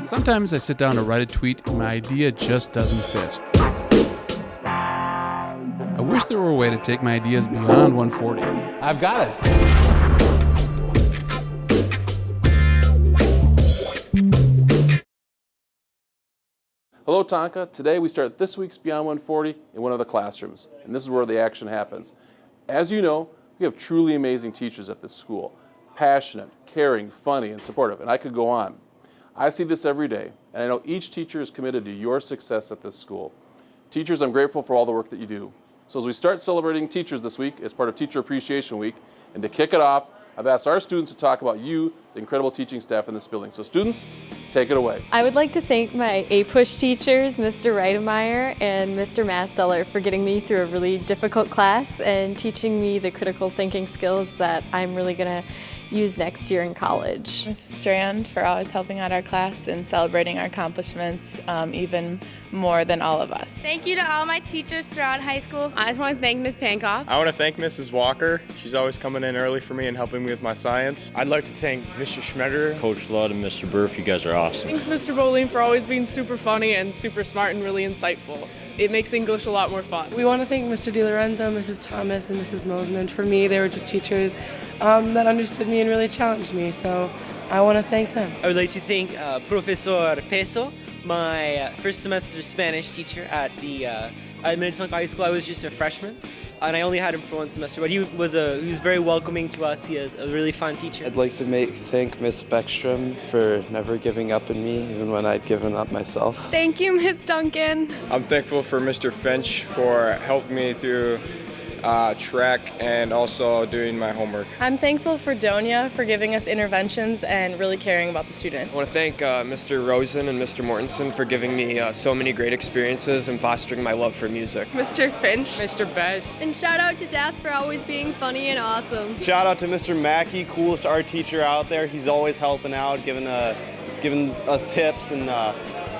Sometimes I sit down to write a tweet and my idea just doesn't fit. I wish there were a way to take my ideas beyond 140. I've got it. Hello, Tonka. Today we start this week's Beyond 140 in one of the classrooms, and this is where the action happens. As you know, we have truly amazing teachers at this school. Passionate, caring, funny, and supportive, and I could go on. I see this every day, and I know each teacher is committed to your success at this school. Teachers, I'm grateful for all the work that you do. So as we start celebrating teachers this week as part of Teacher Appreciation Week, and to kick it off, I've asked our students to talk about you, the incredible teaching staff in this building. So students, take it away. I would like to thank my APUSH teachers, Mr. Reitemeyer and Mr. Masteller, for getting me through a really difficult class and teaching me the critical thinking skills that I'm really going to use next year in college. Mrs. Strand for always helping out our class and celebrating our accomplishments even more than all of us. Thank you to all my teachers throughout high school. I just want to thank Ms. Pankoff. I want to thank Mrs. Walker. She's always coming in early for me and helping me with my science. I'd like to thank Mr. Schmetter, Coach Ludd, and Mr. Burf. You guys are awesome. Thanks, Mr. Bowling, for always being super funny and super smart and really insightful. It makes English a lot more fun. We want to thank Mr. DiLorenzo, Mrs. Thomas, and Mrs. Mosman. For me, they were just teachers that understood me and really challenged me, so I want to thank them. I would like to thank Professor Peso, my first semester Spanish teacher at Minnetonka High School. I was just a freshman, and I only had him for one semester, but he was very welcoming to us. He is a really fun teacher. I'd like to thank Miss Beckstrom for never giving up on me, even when I'd given up myself. Thank you, Miss Duncan. I'm thankful for Mr. Finch for helping me through track and also doing my homework. I'm thankful for Donia for giving us interventions and really caring about the students. I want to thank Mr. Rosen and Mr. Mortensen for giving me so many great experiences and fostering my love for music. Mr. Finch, Mr. Bez. And shout out to Das for always being funny and awesome. Shout out to Mr. Mackey, coolest art teacher out there. He's always helping out, giving us tips and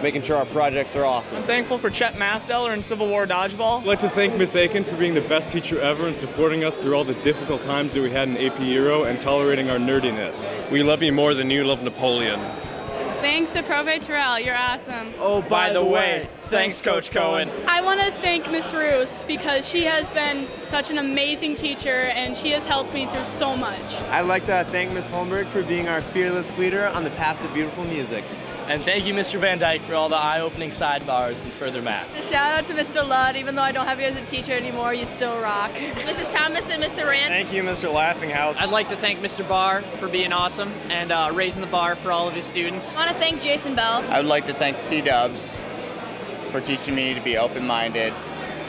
making sure our projects are awesome. I'm thankful for Chet Masteller and Civil War Dodgeball. I'd like to thank Miss Aiken for being the best teacher ever and supporting us through all the difficult times that we had in AP Euro and tolerating our nerdiness. We love you more than you love Napoleon. Thanks to Prove Terrell, you're awesome. Oh, by the way, thanks Coach Cohen. I want to thank Miss Roos because she has been such an amazing teacher and she has helped me through so much. I'd like to thank Miss Holmberg for being our fearless leader on the path to beautiful music. And thank you, Mr. Van Dyke, for all the eye-opening sidebars and further math. Shout out to Mr. Ludd. Even though I don't have you as a teacher anymore, you still rock. Mrs. Thomas and Mr. Rand. Thank you, Mr. Laughinghouse. I'd like to thank Mr. Barr for being awesome and raising the bar for all of his students. I want to thank Jason Bell. I would like to thank T-Dubs for teaching me to be open-minded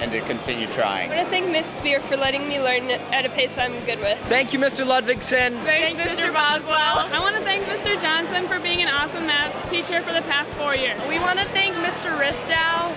and to continue trying. I want to thank Miss Spear for letting me learn at a pace I'm good with. Thank you, Mr. Ludvigsen. Thanks Mr. Boswell. I want to thank Mr. Johnson for being an awesome math teacher for the past 4 years. We want to thank Mr. Ristow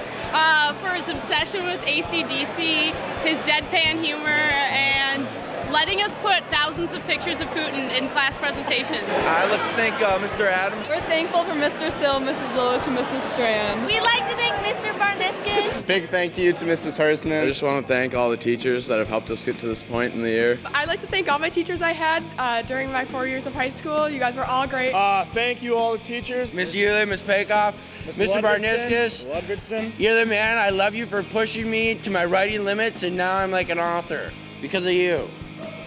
for his obsession with AC/DC, his deadpan humor, and letting us put thousands of pictures of Putin in class presentations. I'd like to thank Mr. Adams. We're thankful for Mr. Sill, Mrs. Lilich, and Mrs. Strand. We'd like to thank Mr. Barniskis. Big thank you to Mrs. Hurstman. I just want to thank all the teachers that have helped us get to this point in the year. I'd like to thank all my teachers I had during my 4 years of high school. You guys were all great. Thank you, all the teachers. Ms. Euler, Ms. Pankoff, Mr. Barniskis. Ludvigsen. You're the man. I love you for pushing me to my writing limits, and now I'm like an author because of you.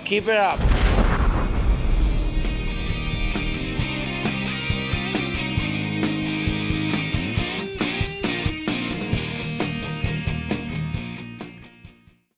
Keep it up.